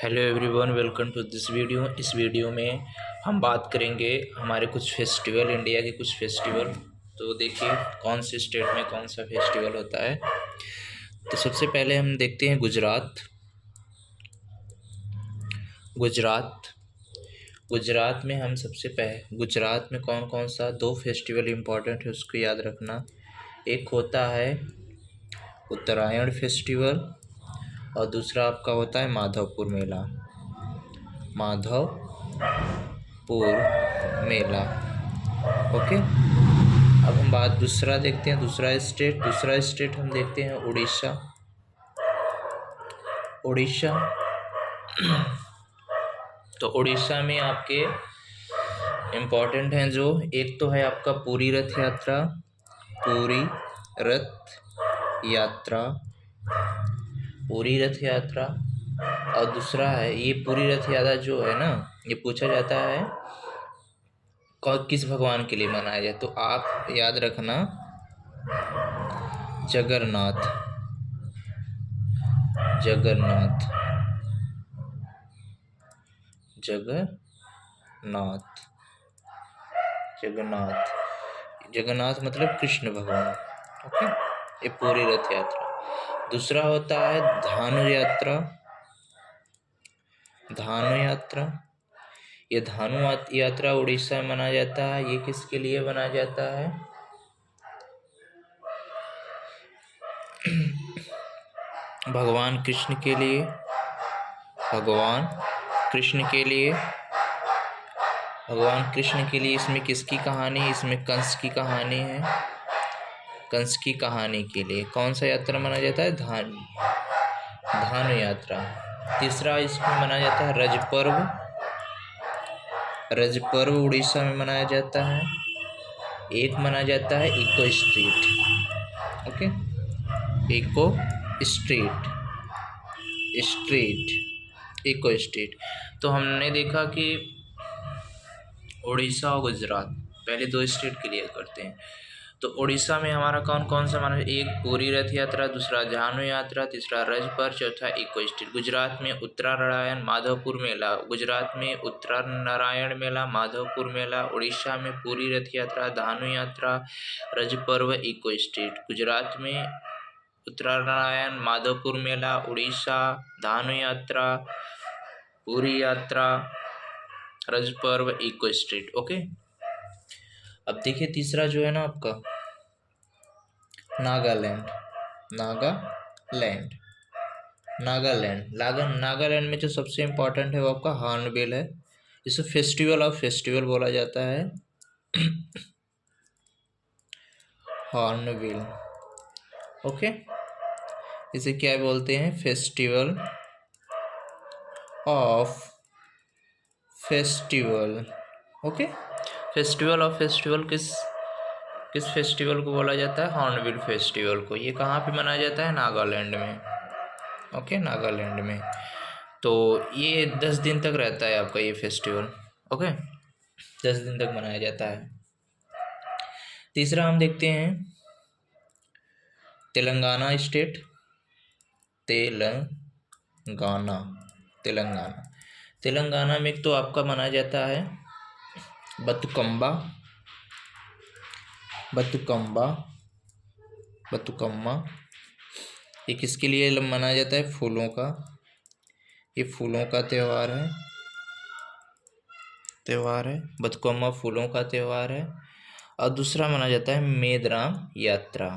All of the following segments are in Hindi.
Hello everyone, welcome to this video. इस वीडियो में हम बात करेंगे हमारे कुछ फेस्टिवल, इंडिया के कुछ फेस्टिवल। तो देखिए कौन से स्टेट में कौन सा फेस्टिवल होता है। तो सबसे पहले हम देखते हैं गुजरात। गुजरात में हम सबसे पहले गुजरात में कौन कौन सा दो फेस्टिवल इम्पोर्टेंट है उसको याद रखना। एक होता है उत्तरायण फेस्टिवल और दूसरा आपका होता है माधवपुर मेला। ओके, अब हम बात दूसरा देखते हैं। दूसरा स्टेट हम देखते हैं उड़ीसा। तो उड़ीसा में आपके इम्पोर्टेंट हैं जो, एक तो है आपका पूरी रथ यात्रा। और दूसरा है ये पूरी रथ यात्रा जो है ना, ये पूछा जाता है किस भगवान के लिए मनाया जाए। तो आप याद रखना जगन्नाथ जगन्नाथ मतलब कृष्ण भगवान। ओके, ये पूरी रथ यात्रा। दूसरा होता है धानु यात्रा। ये धानु यात्रा उड़ीसा में मनाया जाता है। ये किसके लिए मनाया जाता है? भगवान कृष्ण के लिए। भगवान कृष्ण के लिए इसमें किसकी कहानी? इसमें कंस की कहानी है। कंस की कहानी के लिए कौन सा यात्रा मनाया जाता है? धानु यात्रा। तीसरा इसमें मनाया जाता है रज पर्व उड़ीसा में मनाया जाता है। एक मनाया जाता है इको स्ट्रीट। तो हमने देखा कि उड़ीसा और गुजरात, पहले दो स्टेट क्लियर करते हैं। तो उड़ीसा में हमारा कौन कौन सा माना? एक पूरी रथ यात्रा, दूसरा झानु यात्रा, तीसरा रज पर्व, चौथा इको स्ट्रीट। गुजरात में उत्तरायण माधवपुर मेला। उड़ीसा में पूरी रथ यात्रा, धानु यात्रा, रज पर्व, इको स्ट्रीट। गुजरात में उत्तरायण माधवपुर मेला, उड़ीसा धानु यात्रा, पूरी यात्रा, रज पर्व, इको स्ट्रीट। ओके, अब देखिए तीसरा जो है ना आपका नागालैंड में जो सबसे इम्पोर्टेंट है वो आपका हॉर्नबिल है। इसे फेस्टिवल बोला जाता है। हॉर्नबिल। ओके, इसे क्या बोलते हैं? फेस्टिवल ओके, फेस्टिवल किस फेस्टिवल को बोला जाता है? हॉर्नबिल फेस्टिवल को। ये कहाँ पे मनाया जाता है? नागालैंड में। ओके, नागालैंड में। तो ये 10 दिन तक रहता है आपका ये फेस्टिवल। ओके, 10 दिन तक मनाया जाता है। तीसरा हम देखते हैं तेलंगाना स्टेट। तेलंगाना में एक तो आपका मनाया जाता है बतुकम्मा। ये किसके लिए मनाया जाता है? फूलों का। ये फूलों का त्यौहार है। बतुकम्मा फूलों का त्यौहार है। और दूसरा माना जाता है मेदराम यात्रा।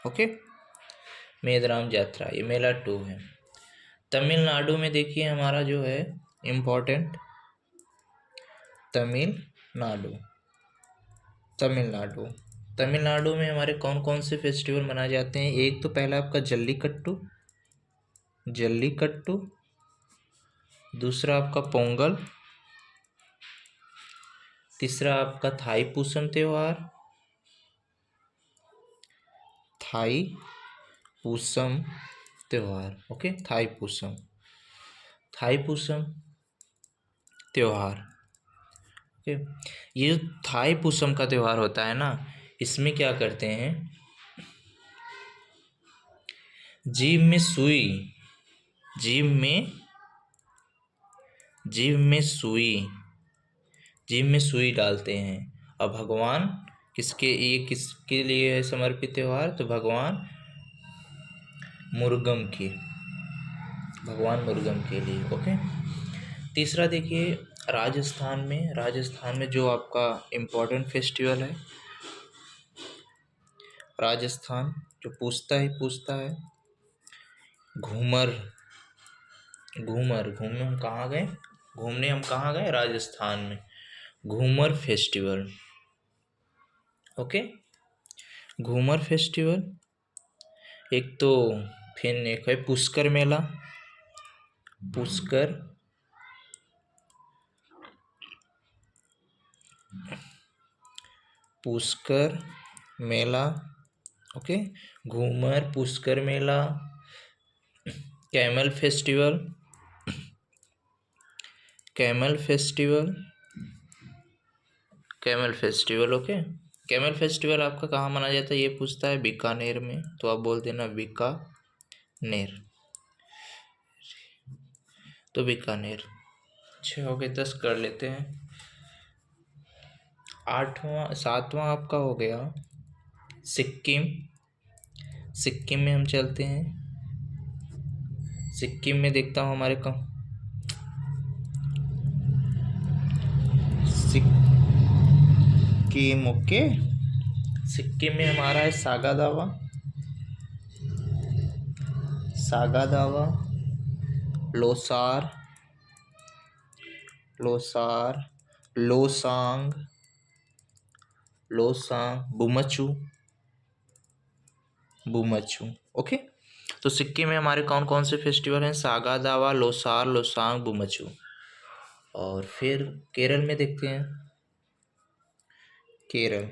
ओके, मेदराम यात्रा, ये मेला 2 है। तमिलनाडु में देखिए हमारा जो है इम्पोर्टेंट, तमिलनाडु में हमारे कौन कौन से फेस्टिवल मनाए जाते हैं? एक तो पहला आपका जल्लीकट्टू, दूसरा आपका पोंगल, तीसरा आपका थाईपुसम त्योहार। ओके, थाईपुसम त्योहार। ओके, ये जो थाईपुसम का त्यौहार होता है ना, इसमें क्या करते हैं? जीभ में सुई, जीभ में, जीभ में सुई, जीभ में सुई डालते हैं। और भगवान किसके, ये किसके लिए है समर्पित त्यौहार? तो भगवान मुर्गम के, भगवान मुर्गम के लिए। ओके। तीसरा देखिए, राजस्थान में, राजस्थान में जो आपका इम्पोर्टेंट फेस्टिवल है, राजस्थान जो पूछता है घूमर, घूमर, घूमने हम कहाँ गए? घूमने हम कहाँ गए? राजस्थान में। Ghoomar festival. Okay. Ghoomar festival. एक तो फिर एक है Pushkar Mela, Pushkar, Pushkar Mela. Okay. Ghoomar, Pushkar Mela, camel festival, camel festival, camel festival. Okay. Camel festival आपका कहाँ मनाया जाता है? ये पूछता है बीकानेर में, तो आप बोल देना बीकानेर, तो बीकानेर। 6 हो गए, 10 कर लेते हैं। 8वां, 7वां आपका हो गया सिक्किम। सिक्किम में हम चलते हैं। सिक्किम में देखता हूँ हमारे सिक्किम। ओके। सिक्किम में हमारा है सागा दावा, सागा दावा, लोसार, लोसार, लोसांग, लोसांग, बुमचू, बुमचू। ओके। तो सिक्किम में हमारे कौन कौन से फेस्टिवल हैं? सागा दावा, लोसार, लोसांग, बुमचू। और फिर केरल में देखते हैं। केरल,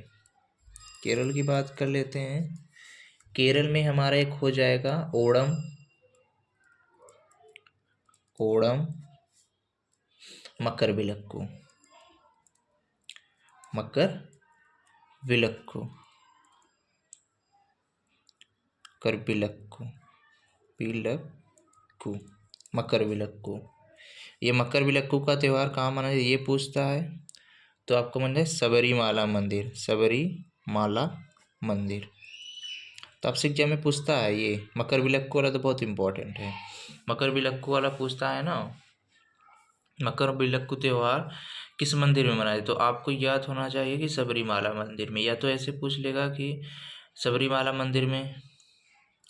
केरल की बात कर लेते हैं। केरल में हमारा एक हो जाएगा ओणम, ओणम, मकर विलक्कू, मकर विलक्कू, कर विलक्कू, विलक्कू, मकर विलक्कू। ये मकर विलक्कू का त्यौहार कहाँ मनाया, ये पूछता है, तो आपको मन है सबरीमाला मंदिर, सबरीमाला मंदिर। तो आपसे एग्जाम में पूछता है ये मकर विलक्कू वाला, तो बहुत इंपॉर्टेंट है। मकर विलक्कू वाला पूछता है ना, मकर विलक्कू त्यौहार किस मंदिर में मनाया, तो आपको याद होना चाहिए कि सबरीमाला मंदिर में। या तो ऐसे पूछ लेगा कि सबरीमाला मंदिर में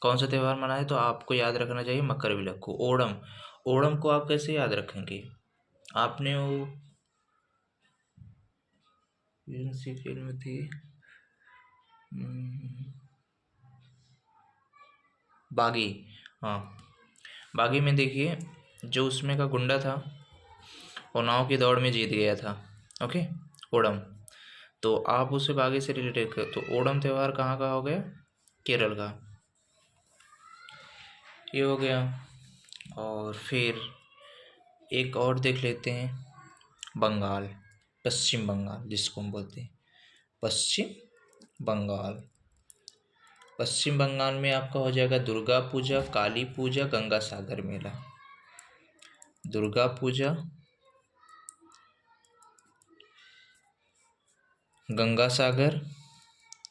कौन सा त्यौहार मनाया, तो आपको याद रखना चाहिए मकर विलक्कू। ओणम, ओणम को आप कैसे याद रखेंगे? आपने वो कौन सी फिल्म थी, बागी, हाँ, बागी में देखिए जो उसमें का गुंडा था वो नाव की दौड़ में जीत गया था। ओके। ओणम, तो आप उसे बागी से रिलेटेड कर, तो ओणम त्यौहार कहाँ का हो गया? केरल का। ये हो गया। और फिर एक और देख लेते हैं, बंगाल, पश्चिम बंगाल जिसको हम बोलते हैं पश्चिम बंगाल। पश्चिम बंगाल में आपका हो जाएगा दुर्गा पूजा, काली पूजा, गंगा सागर मेला। दुर्गा पूजा, गंगा सागर,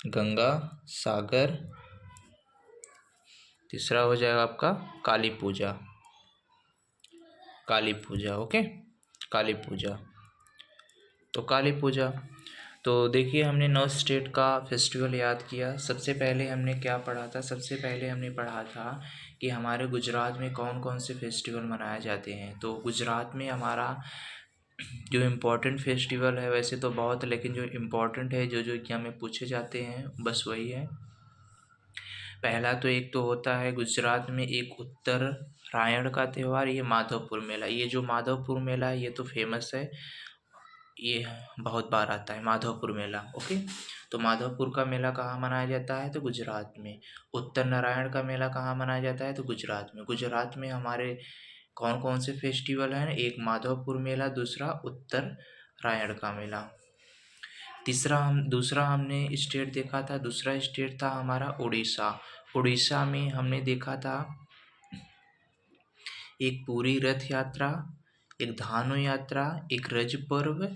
गंगा सागर। तीसरा हो जाएगा आपका काली पूजा, काली पूजा। ओके। काली पूजा, तो काली पूजा। तो देखिए हमने 9 स्टेट का फेस्टिवल याद किया। सबसे पहले हमने क्या पढ़ा था? सबसे पहले हमने पढ़ा था कि हमारे गुजरात में कौन कौन से फेस्टिवल मनाए जाते हैं। तो गुजरात में हमारा जो इम्पोर्टेंट फेस्टिवल है, वैसे तो बहुत है, लेकिन जो इम्पोर्टेंट है, जो जो एग्जाम में पूछे जाते हैं, बस वही है। पहला तो एक तो होता है गुजरात में एक उत्तरायण का त्यौहार, ये माधवपुर मेला। ये जो माधवपुर मेला है ये तो फेमस है, ये बहुत बार आता है माधवपुर मेला। ओके। तो माधवपुर का मेला कहाँ मनाया जाता है? तो गुजरात में। उत्तर नारायण का मेला कहाँ मनाया जाता है? तो गुजरात में। गुजरात में हमारे कौन कौन से फेस्टिवल हैं? एक माधवपुर मेला, दूसरा उत्तरायण का मेला। तीसरा हम दूसरा हमने स्टेट देखा था, दूसरा स्टेट था हमारा उड़ीसा। उड़ीसा में हमने देखा था एक पूरी रथ यात्रा, एक धानु यात्रा, एक रज पर्व,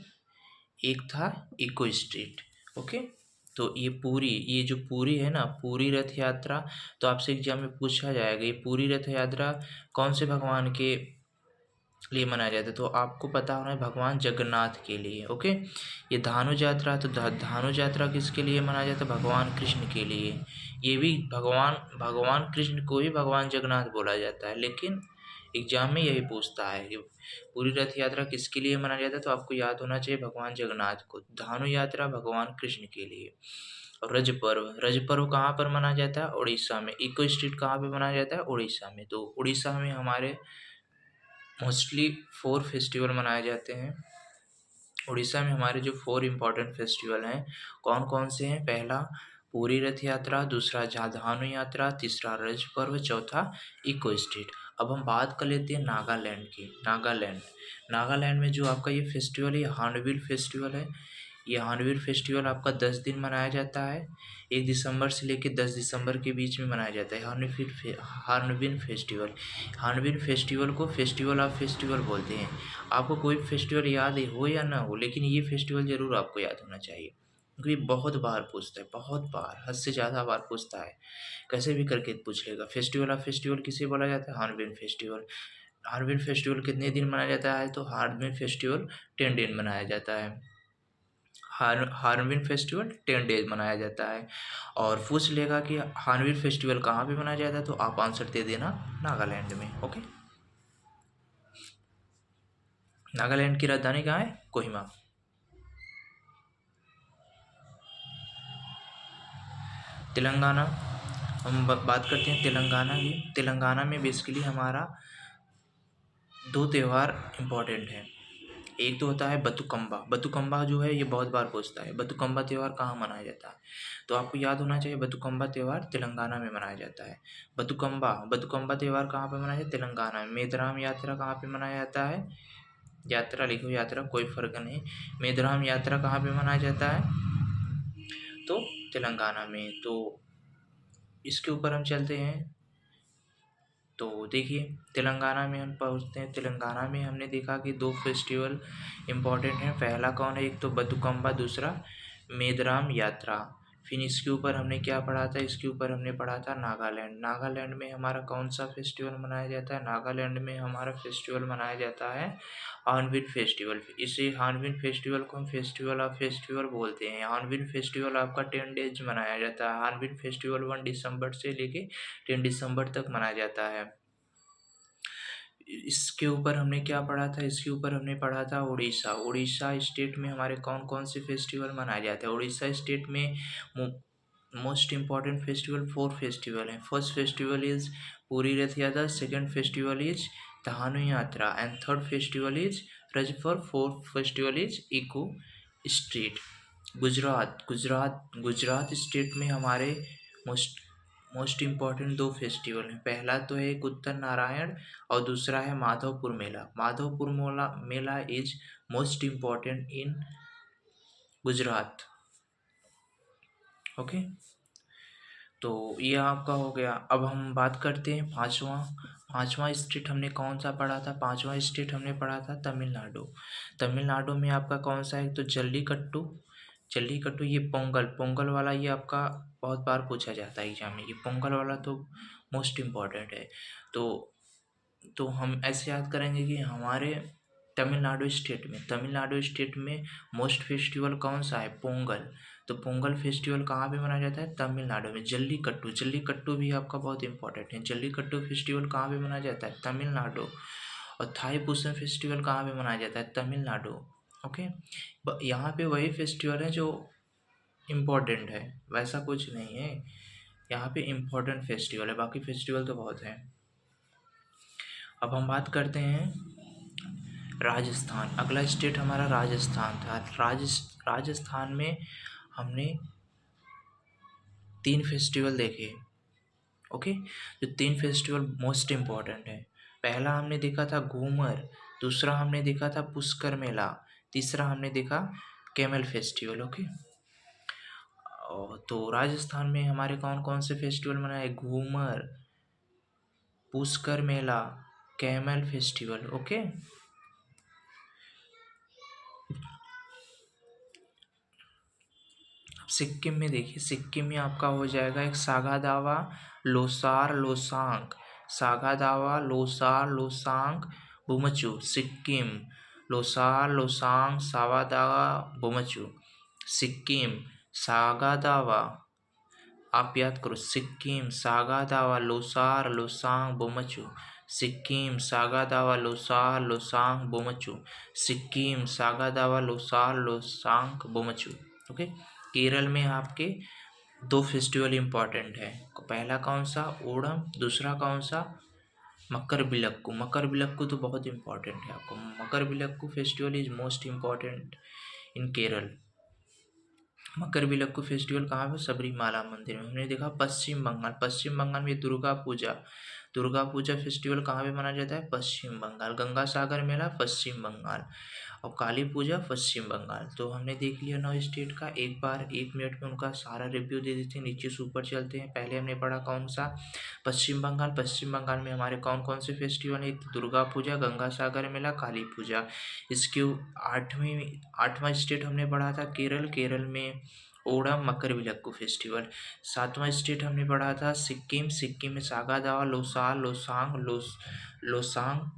एक था इको स्ट्रीट। ओके, तो ये जो पूरी है ना, पूरी रथ यात्रा, तो आपसे एग्जाम में पूछा जाएगा ये पूरी रथ यात्रा कौन से भगवान के लिए मनाया जाता है, तो आपको पता होना है भगवान जगन्नाथ के लिए। ओके, ये धानु यात्रा, तो धानु यात्रा किसके लिए मनाया जाता है, भगवान कृष्ण के लिए। ये भी भगवान भगवान कृष्ण को ही भगवान जगन्नाथ बोला जाता है, लेकिन एग्जाम में यही पूछता है कि पूरी रथ यात्रा किसके लिए मनाया जाता है, तो आपको याद होना चाहिए भगवान जगन्नाथ को। धानु यात्रा भगवान कृष्ण के लिए। और रज पर्व कहाँ पर मनाया जाता है, उड़ीसा में। इको स्ट्रीट कहाँ पे मनाया जाता है, उड़ीसा में। तो उड़ीसा में हमारे मोस्टली 4 फेस्टिवल मनाए जाते हैं। उड़ीसा में हमारे जो 4 इम्पॉर्टेंट फेस्टिवल हैं कौन कौन से हैं, पहला पूरी रथ यात्रा, दूसरा धानु यात्रा, तीसरा रज पर्व, चौथा इको स्ट्रीट। अब हम बात कर लेते हैं नागालैंड की। नागालैंड में जो आपका ये फेस्टिवल है, हार्नबिल फेस्टिवल है। ये हार्नबिल फेस्टिवल आपका 10 दिन मनाया जाता है। 1 दिसंबर से लेकर 10 दिसंबर के बीच में मनाया जाता है हार्नबिल फेस्टिवल। हार्नबिल फेस्टिवल को फेस्टिवल ऑफ फेस्टिवल बोलते हैं। आपको कोई फेस्टिवल याद हो या ना हो, लेकिन ये फेस्टिवल ज़रूर आपको याद होना चाहिए, क्योंकि बहुत बार पूछता है, बहुत बार, हद से ज़्यादा बार पूछता है। कैसे भी करके पूछ लेगा। फेस्टिवल ऑफ फेस्टिवल किसे बोला जाता है, हार्नबिल फेस्टिवल। हार्नबिल फेस्टिवल कितने दिन मनाया जाता है, तो हार्नबिल फेस्टिवल 10 दिन मनाया जाता है। हार्नबिल फेस्टिवल 10 डेज मनाया जाता है। और पूछ लेगा कि हार्नबिल फेस्टिवल कहाँ पे मनाया जाता है, तो आप आंसर दे देना नागालैंड में। ओके, नागालैंड की राजधानी कहाँ है, कोहिमा। तेलंगाना, हम बात करते हैं तेलंगाना की। तेलंगाना में बेसिकली हमारा 2 त्यौहार इम्पॉर्टेंट हैं। एक तो होता है बतुकम्बा। बतुकम्बा जो है ये बहुत बार पूछता है, बतुकम्बा त्यौहार कहाँ मनाया जाता है, तो आपको याद होना चाहिए बतुकम्बा त्यौहार तेलंगाना में मनाया जाता है। बतुकम्बा त्यौहार कहाँ पे मनाया जाता है, तेलंगाना में। मेदराम यात्रा कहाँ पे मनाया जाता है, यात्रा लिखो, यात्रा कोई फ़र्क नहीं। मेदराम यात्रा कहाँ पे मनाया जाता है, तो तेलंगाना में। तो इसके ऊपर हम चलते हैं। तो देखिए, तेलंगाना में हम पहुँचते हैं। तेलंगाना में हमने देखा कि 2 फेस्टिवल इम्पॉर्टेंट हैं। पहला कौन है, एक तो बतुकम्बा, दूसरा मेदराम यात्रा। फिर इसके ऊपर हमने क्या पढ़ा था, इसके ऊपर हमने पढ़ा था नागालैंड। नागालैंड में हमारा कौन सा फेस्टिवल मनाया जाता है, नागालैंड में हमारा फेस्टिवल मनाया जाता है हॉर्नबिल फेस्टिवल। इसे हॉर्नबिल फेस्टिवल को हम फेस्टिवल ऑफ फेस्टिवल बोलते हैं। हॉर्नबिल फेस्टिवल आपका 10 डेज मनाया जाता है। हॉर्नबिल फेस्टिवल 1 दिसंबर से लेके 10 दिसंबर तक मनाया जाता है। इसके ऊपर हमने क्या पढ़ा था, इसके ऊपर हमने पढ़ा था उड़ीसा। उड़ीसा स्टेट में हमारे कौन कौन से फेस्टिवल मनाए जाते हैं। उड़ीसा स्टेट में मोस्ट इम्पॉर्टेंट फेस्टिवल 4 फेस्टिवल हैं। फर्स्ट फेस्टिवल इज पूरी रथ यात्रा, सेकेंड फेस्टिवल इज धानु यात्रा, and third festival is Raja Parba, fourth festival is eco street. Gujarat state में हमारे मोस्ट इम्पॉर्टेंट 2 फेस्टिवल हैं। पहला तो है एक उत्तर नारायण और दूसरा है Madhavpur Mela. Madhavpur Mela is most important in Gujarat. Okay, तो ये आपका हो गया। अब हम बात करते हैं पांचवा स्टेट हमने कौन सा पढ़ा था, पांचवा स्टेट हमने पढ़ा था तमिलनाडु। तमिलनाडु में आपका कौन सा है, तो जल्लीकट्टू। ये पोंगल वाला, ये आपका बहुत बार पूछा जाता है एग्जाम में। ये पोंगल वाला तो मोस्ट इम्पॉर्टेंट है। तो हम ऐसे याद करेंगे कि हमारे तमिलनाडु स्टेट में मोस्ट फेस्टिवल कौन सा है, पोंगल। तो पोंगल फेस्टिवल कहाँ पे मनाया जाता है, तमिलनाडु में। जल्लीकट्टू भी आपका बहुत इंपॉर्टेंट है। जल्लीकट्टू फेस्टिवल कहाँ पे मनाया जाता है, तमिलनाडु। और थाई पुसम फेस्टिवल कहाँ पे मनाया जाता है, तमिलनाडु। ओके, यहाँ पे वही फेस्टिवल है जो इम्पोर्टेंट है, वैसा कुछ नहीं है। यहाँ पे इम्पोर्टेंट फेस्टिवल है, बाकी फेस्टिवल तो बहुत हैं। अब हम बात करते हैं राजस्थान। अगला स्टेट हमारा राजस्थान था। राजस्थान में हमने 3 फेस्टिवल देखे। ओके, जो 3 फेस्टिवल मोस्ट इम्पॉर्टेंट है। पहला हमने देखा था घूमर, दूसरा हमने देखा था पुष्कर मेला, तीसरा हमने देखा कैमल फेस्टिवल। ओके, तो राजस्थान में हमारे कौन कौन से फेस्टिवल मनाए? Ghoomar, Pushkar Mela, camel festival. Okay. Sikkim में देखिए, सिक्किम में आपका हो जाएगा एक सागा दावा, लोसार, लोसांग, सागा दावा, लोसार, लोसांग, बुमचू। सिक्किम, लोसार, लोसांग, सावा दावा, बुमचू। सिक्किम, सागा दावा, आप याद करो, सिक्किम, सागा दावा, लोसार, लोसांग, बुमचू। सिक्किम, सागा दावा, लोसार, लोसांग, बुमचू। सिक्किम, सागा दावा, लोसार, लोसांग, बुमचू। ओके। केरल में आपके दो फेस्टिवल इम्पॉर्टेंट है। पहला कौन सा? ओणम। दूसरा कौन सा? मकर बिलक्कू। मकर बिलक्कू तो बहुत इम्पॉर्टेंट है आपको। Makar Vilakku festival is most important in Kerala. Makar Vilakku festival कहाँ पे? सबरीमाला मंदिर में। हमने देखा पश्चिम बंगाल, पश्चिम बंगाल में दुर्गा पूजा, दुर्गा पूजा फेस्टिवल कहाँ पे मनाया जाता है? पश्चिम बंगाल। गंगा सागर मेला पश्चिम बंगाल, और काली पूजा पश्चिम बंगाल। तो हमने देख लिया 9 स्टेट का। एक बार 1 मिनट में उनका सारा रिव्यू दे देते हैं, नीचे से ऊपर चलते हैं। पहले हमने पढ़ा कौन सा? पश्चिम बंगाल। पश्चिम बंगाल में हमारे कौन कौन से फेस्टिवल है? दुर्गा पूजा, गंगा सागर मेला, काली पूजा। इसके 8वां स्टेट हमने पढ़ा था केरल। केरल में ओणम, मकर बिलक्कू फेस्टिवल। 7वां स्टेट हमने पढ़ा था सिक्किम। सिक्किम में सागा दावा, लोसार, लोसांग, लोसांग,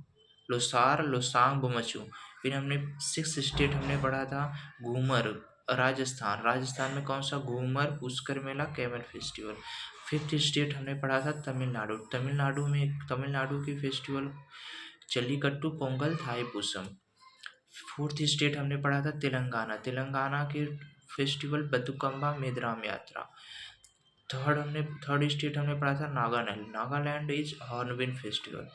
लोसार, लोसांग, बुमचू। फिर हमने 6 स्टेट हमने पढ़ा था घूमर, राजस्थान। राजस्थान में कौन सा? Ghoomar, Pushkar Mela, camel festival. 5th state हमने पढ़ा था तमिलनाडु। तमिलनाडु में तमिलनाडु की festival jallikattu, Pongal, Thaipusam. 4th state हमने पढ़ा था तेलंगाना। तेलंगाना के फेस्टिवल बतुकम्बा, मेदराम यात्रा। थर्ड स्टेट हमने पढ़ा था Nagaland. Nagaland is hornbill festival.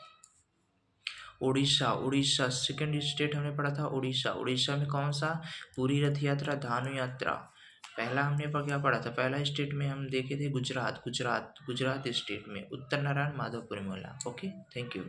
Orissa, Orissa second state हमने पढ़ा था उड़ीसा। उड़ीसा में कौन सा? पूरी रथ यात्रा, धानु यात्रा। पहला हमने क्या पढ़ा था? पहला स्टेट में हम देखे थे गुजरात, गुजरात स्टेट में Uttar Narayan Madhavpur Mela. Okay, thank you.